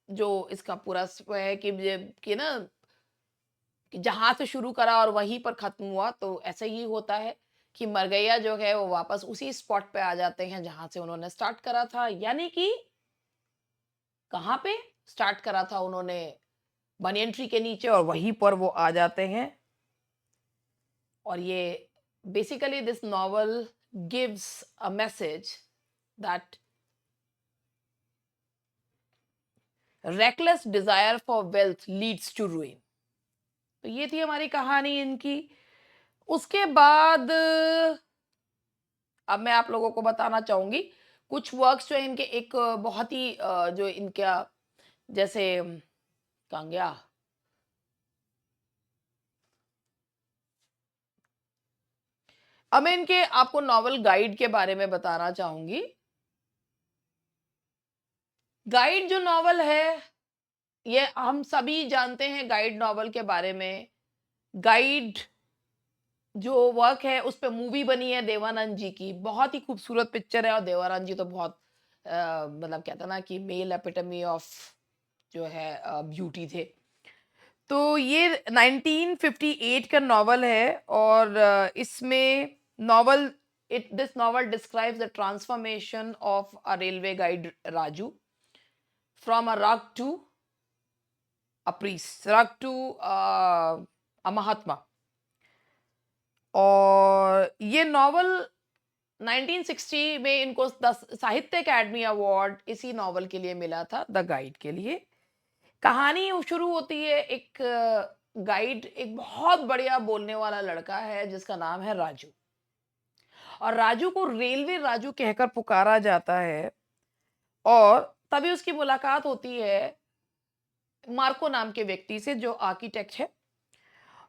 Speaker 1: जो इसका पूरा वो है कि ना कि जहाँ से शुरू करा और वहीं पर खत्म हुआ, तो ऐसे ही होता है कि मरगैया जो है वो वापस उसी स्पॉट पे आ जाते हैं जहाँ से उन्होंने स्टार्ट करा था। यानी कि कहाँ पे स्टार्ट करा था उन्होंने, बनियन ट्री के नीचे, और वहीं पर वो आ जाते हैं। और ये basically this novel gives a message that reckless desire for wealth leads to ruin। तो ये थी हमारी कहानी इनकी। उसके बाद अब मैं आप लोगों को बताना चाहूंगी कुछ वर्क्स जो है इनके, एक बहुत ही जो इनका जैसे कहाँ गया, अब मैं इनके आपको नॉवल गाइड के बारे में बताना चाहूंगी। गाइड जो नॉवल है, ये हम सभी जानते हैं गाइड नॉवल के बारे में। गाइड जो वर्क है उस पे मूवी बनी है देवानंद जी की, बहुत ही खूबसूरत पिक्चर है। और देवानंद जी तो बहुत मतलब कहता ना कि मेल एपिटमी ऑफ जो है ब्यूटी थे। तो ये 1958 का नॉवल है। और इसमें novel it this novel describes the transformation of a railway guide Raju from a रग टू अ प्रीस्ट, रग टू अ महात्मा। और ये नॉवल 1960 में इनको साहित्य अकादमी अवार्ड इसी नॉवल के लिए मिला था, द गाइड के लिए। कहानी शुरू होती है, एक गाइड एक बहुत बढ़िया बोलने वाला लड़का है जिसका नाम है राजू। और राजू को रेलवे राजू कहकर पुकारा जाता है। और तभी उसकी मुलाकात होती है मार्को नाम के व्यक्ति से जो आर्किटेक्ट है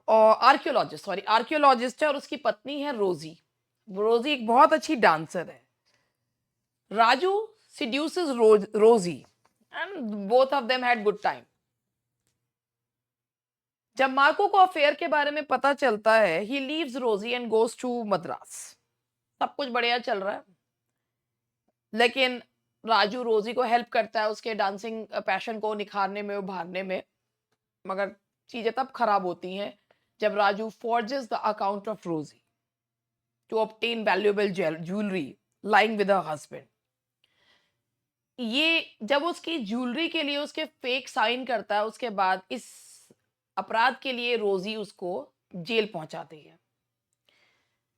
Speaker 1: और आर्कियोलॉजिस्ट है, और उसकी पत्नी है रोजी। रोजी एक बहुत अच्छी डांसर है। Raju seduces Rosie and both of them had good time। जब मार्को को अफेयर के बारे में पता चलता है, he leaves Rosie and goes to Madras. सब कुछ बढ़िया चल रहा है, लेकिन राजू रोजी को हेल्प करता है उसके डांसिंग पैशन को निखारने में, उभारने में। मगर चीजें तब खराब होती हैं जब Raju forges the account of Rosie to obtain valuable jewelry lying with her husband। ये जब उसकी ज्वेलरी के लिए उसके फेक साइन करता है, उसके बाद इस अपराध के लिए रोजी उसको जेल पहुंचाती है।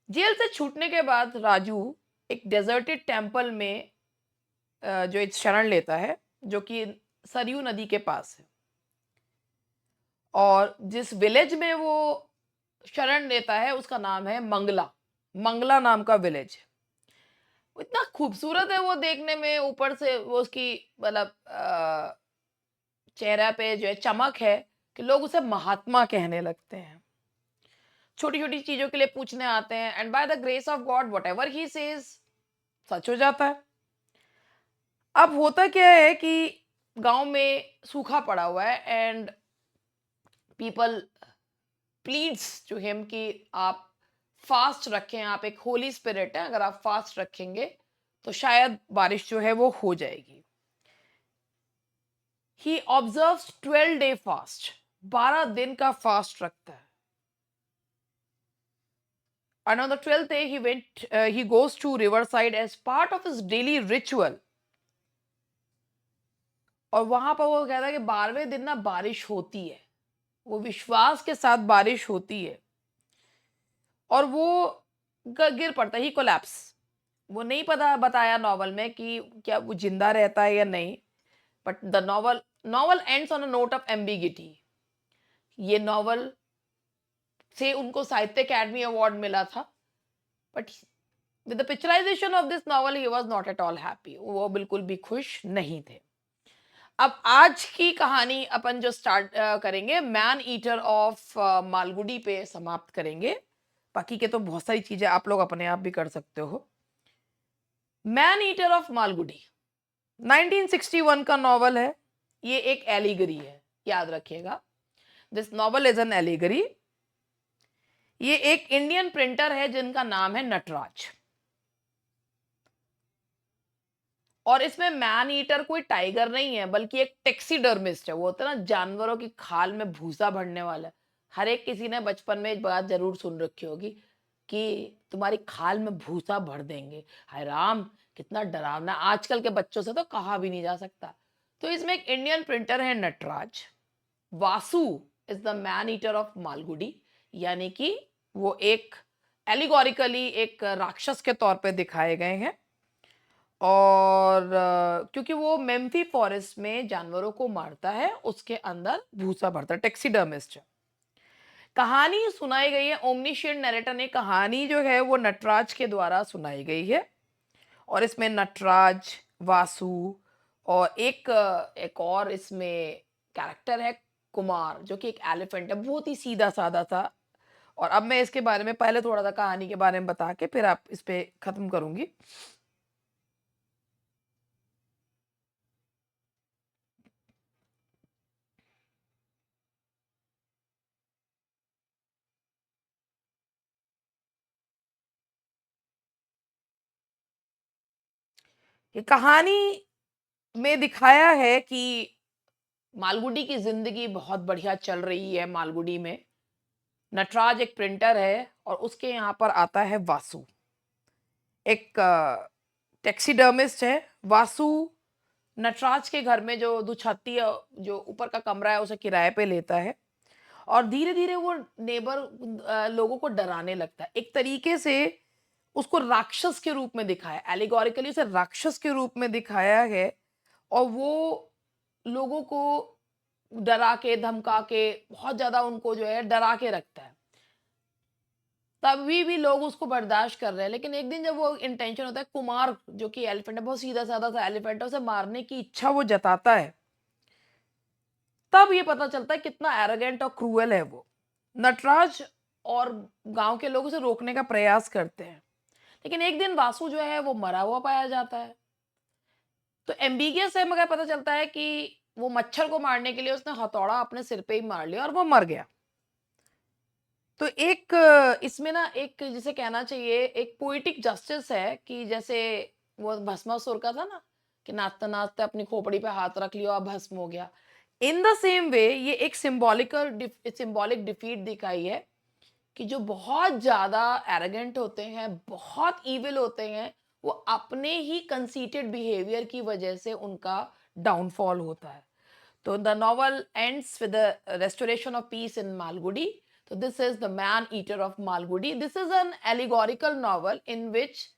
Speaker 1: जेल से छूटने के बाद राजू एक डेजर्टेड टेम्पल में जो एक शरण लेता है, जो कि सरयू नदी के पास है। और जिस विलेज में वो शरण लेता है उसका नाम है मंगला। मंगला नाम का विलेज है। वो इतना खूबसूरत है वो देखने में, ऊपर से वो उसकी मतलब चेहरा पे जो है चमक है कि लोग उसे महात्मा कहने लगते हैं। छोटी-छोटी चीज़ों के लिए पूछने आते हैं and by the grace of God whatever he says सच हो जाता है। अब होता क्या है कि गाँव में सूखा पड़ा हुआ है and people pleads to him कि आप फास्ट रखें, आप एक होली स्पिरिट है, अगर आप फास्ट रखेंगे तो शायद बारिश जो है वो हो जाएगी। ही ऑब्जर्व्स 12 डे फास्ट, 12 दिन का फास्ट रखता है। And on the 12th day, he goes to riverside as part of his daily ritual. और वहां पर वो कहता है कि 12वें दिन ना बारिश होती है, वो विश्वास के साथ बारिश होती है। और वो गिर पड़ता है, ही कोलैप्स। वो नहीं पता बताया नॉवल में कि क्या वो जिंदा रहता है या नहीं, but the novel novel ends on a note of ambiguity. ये नॉवल से उनको साहित्य अकेडमी अवार्ड मिला था, but with the picturisation of this novel he was not at all happy. वो बिल्कुल भी खुश नहीं थे। अब आज की कहानी अपन जो स्टार्ट करेंगे, मैन ईटर ऑफ मालगुडी पे समाप्त करेंगे। बाकी के तो बहुत सारी चीजें आप लोग अपने आप भी कर सकते हो। मैन ईटर ऑफ मालगुडी 1961 का नॉवल है। ये एक एलिगरी है, याद रखिएगा, this novel is an allegory. ये एक इंडियन प्रिंटर है जिनका नाम है नटराज। और इसमें मैन ईटर कोई टाइगर नहीं है, बल्कि एक टेक्सीडर्मिस्ट है। वो होता है ना जानवरों की खाल में भूसा भरने वाला। हर एक किसी ने बचपन में एक बात जरूर सुन रखी होगी कि तुम्हारी खाल में भूसा भर देंगे। हाय राम, कितना डरावना। आजकल के बच्चों से तो कहा भी नहीं जा सकता। तो इसमें एक इंडियन प्रिंटर है Nataraj. Vasu is the man eater of Malgudi, यानी कि वो एक एलिगोरिकली एक राक्षस के तौर पे दिखाए गए हैं। और क्योंकि वो मेम्फी फॉरेस्ट में जानवरों को मारता है, उसके अंदर भूसा भरता है, टेक्सीडर्मिस्ट है। कहानी सुनाई गई है, ओमनीशिएंट नरेटर ने कहानी जो है वो नटराज के द्वारा सुनाई गई है। और इसमें नटराज, वासु और एक और इसमें कैरेक्टर है कुमार, जो कि एक एलिफेंट है, बहुत ही सीधा साधा था। और अब मैं इसके बारे में पहले थोड़ा सा कहानी के बारे में बता के फिर आप इस पे खत्म करूंगी। ये कहानी में दिखाया है कि मालगुडी की जिंदगी बहुत बढ़िया चल रही है। मालगुडी में नटराज एक प्रिंटर है और उसके यहाँ पर आता है वासु, एक टैक्सीडर्मिस्ट है। वासु नटराज के घर में जो दुछत्ती जो ऊपर का कमरा है उसे किराए पे लेता है। और धीरे धीरे वो नेबर लोगों को डराने लगता है। एक तरीके से उसको राक्षस के रूप में दिखाया, एलिगोरिकली उसे राक्षस के रूप में दिखाया है। और वो लोगों को डरा के धमका के बहुत ज्यादा उनको जो है डरा के रखता है। तभी भी लोग उसको बर्दाश्त कर रहे हैं। लेकिन एक दिन जब वो इंटेंशन होता है, कुमार जो कि एलिफेंट है, बहुत सीधा साधा सा एलिफेंट है, उसे मारने की इच्छा वो जताता है, तब ये पता चलता है कितना एरोगेंट और क्रूएल है वो। नटराज और गांव के लोग उसे रोकने का प्रयास करते हैं, लेकिन एक दिन वासु जो है वो मरा हुआ पाया जाता है। तो एम्बिगियस है, मगर पता चलता है कि वो मच्छर को मारने के लिए उसने हथौड़ा अपने सिर पे ही मार लिया और वो मर गया। तो एक इसमें ना एक जिसे कहना चाहिए एक पोएटिक जस्टिस है कि जैसे वो भस्मासुर का था ना, कि नाचते नाचते अपनी खोपड़ी पे हाथ रख लिया और भस्म हो गया। इन द सेम वे ये एक सिंबॉलिक डिफीट दिखाई है कि जो बहुत ज्यादा एरोगेंट होते हैं, बहुत इविल होते हैं, वो अपने ही कंसीटेड बिहेवियर की वजह से उनका डाउनफॉल होता है। तो the novel ends with the restoration of peace in Malgudi. So this is The Man Eater of Malgudi. This is an allegorical novel in which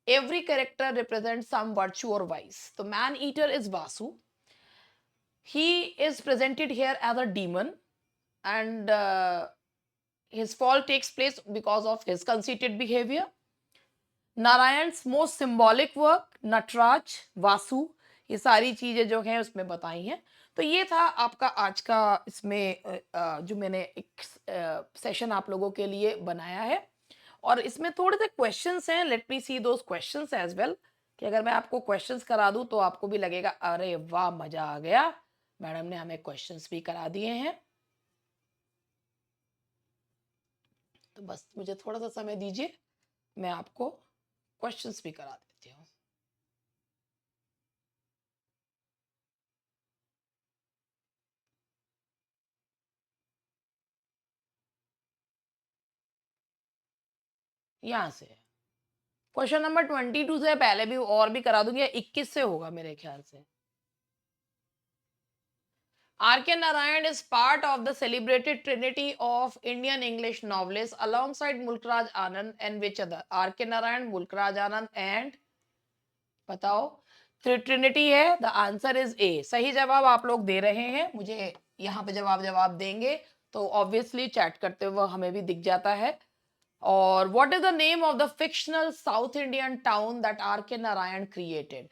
Speaker 1: every character represents some virtue or vice. The man eater is Vasu. He is presented here as a demon, and his fall takes place because of his conceited behavior. Narayan's most symbolic work, Nataraj, Vasu, ये सारी चीजें जो हैं उसमें बताई हैं. तो ये था आपका आज का इसमें जो मैंने एक सेशन आप लोगों के लिए बनाया है, और इसमें थोड़े से क्वेश्चंस हैं. Let me see those questions as well, कि अगर मैं आपको क्वेश्चंस करा दूं तो आपको भी लगेगा अरे वाह मजा आ गया, मैडम ने हमें क्वेश्चंस भी करा दिए हैं. तो बस मुझे थोड़ा सा समय दीजिए, मैं आपको क्वेश्चंस भी करा देती हूँ. यहां से क्वेश्चन नंबर 22 से पहले भी और भी करा दूंगी, 21 से होगा मेरे ख्याल से. R.K. Narayan is part of the celebrated trinity of Indian English novelists alongside Mulkraj Anand and which other? R.K. Narayan, Mulkraj Anand and बताओ. ट्रिनिटी है. The answer is a. सही जवाब आप लोग दे रहे हैं. मुझे यहाँ पे जवाब देंगे तो ऑब्वियसली चैट करते हुए हमें भी दिख जाता है. और what is the name of the fictional south Indian town that R.K. Narayan created?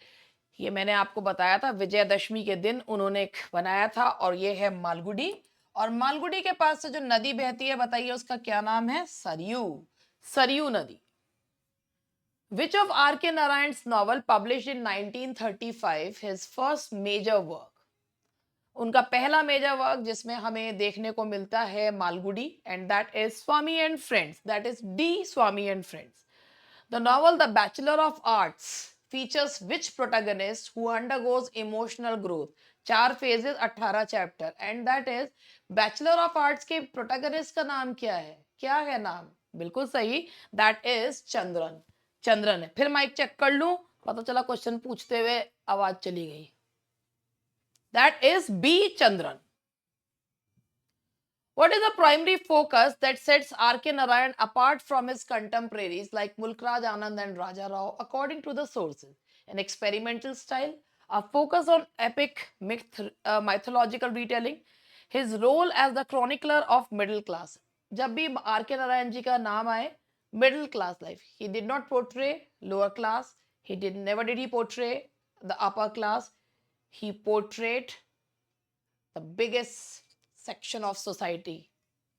Speaker 1: ये मैंने आपको बताया था, विजयदशमी के दिन उन्होंने बनाया था, और ये है मालगुडी. और मालगुडी के पास से जो नदी बहती है, बताइए उसका क्या नाम है? सरयू. सरयू नदी. Which of R.K. Narayan's novel published in 1935 his first major work? उनका पहला मेजर वर्क जिसमें हमें देखने को मिलता है Malgudi, and that is Swami and friends. That is D Swami and friends. The novel the bachelor of arts features which protagonist who undergoes emotional growth? 4 phases 18 chapter, and that is bachelor of arts के protagonist का नाम क्या है? क्या है नाम? बिल्कुल सही, दैट इज चंद्रन. चंद्रन है. फिर माइक चेक कर लूं, पता चला क्वेश्चन पूछते हुए आवाज चली गई. That is B Chandran. What is the primary focus that sets R.K. Narayan apart from his contemporaries like Mulkraj Anand and Raja Rao according to the sources? An experimental style, a focus on epic mythological retelling, his role as the chronicler of middle class. जब भी R.K. Narayan ji का नाम आए, middle class life, he did not portray lower class, never did he portray the upper class, he portrayed the biggest section of society,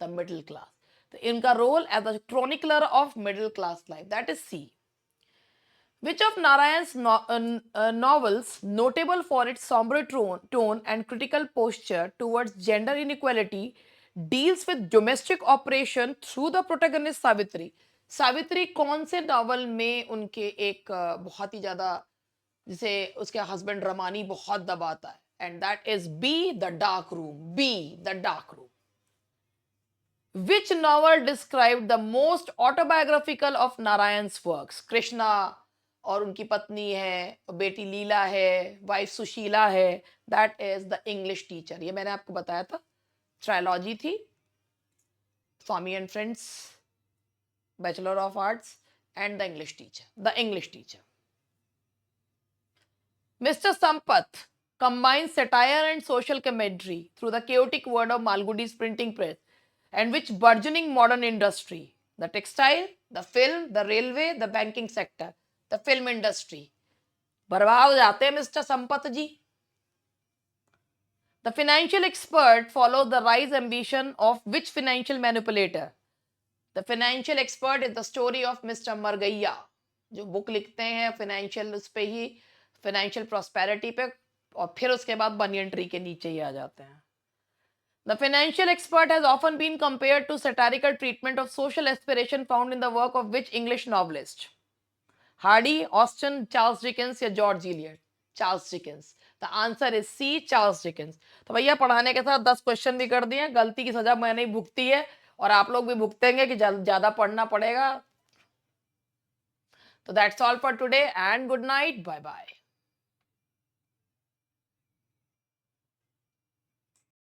Speaker 1: the middle class. So, इनका role as a chronicler of middle class life, that is C. Which of Narayan's novels, notable for its somber tone and critical posture towards gender inequality, deals with domestic operation through the protagonist Savitri? Savitri कौन से novel में उनके एक बहुत ही ज्यादा, जिसे उसके husband Ramani बहुत दबाता है, and that is B, The Dark Room. B, The Dark Room. Which novel described the most autobiographical of Narayan's works? Krishna और उनकी पत्नी है, बेटी लीला है, वाइफ सुशीला है. That is The English Teacher. ये मैंने आपको बताया था, ट्रायलॉजी थी. Swami and friends, bachelor of arts, and the English teacher. The English teacher. Mr. Sampath combines satire and social commentary through the chaotic world of Malgudi's printing press, and which burgeoning modern industry? The textile, the film, the railway, the banking sector. The film industry. बर्बाद हो जाते हैं mister Sampat ji. The financial expert follows the rise ambition of which financial manipulator? The financial expert is the story of Mr. मरगैया, जो book लिखते हैं financial, उस पे ही financial prosperity पे, और फिर उसके बाद बनियन ट्री के नीचे ही आ जाते हैं. The financial expert has often been compared to satirical treatment of social aspiration found in the work of which English novelist? Hardy, Austen, Charles Dickens या George Eliot? Charles Dickens. The answer is C, Charles Dickens. तो भैया पढ़ाने के साथ 10 question भी कर दिए. गलती की सजा मैंने ही भुगती है, और आप लोग भी भुगतेंगे कि ज्यादा पढ़ना पड़ेगा. तो that's all for today and good night. Bye bye.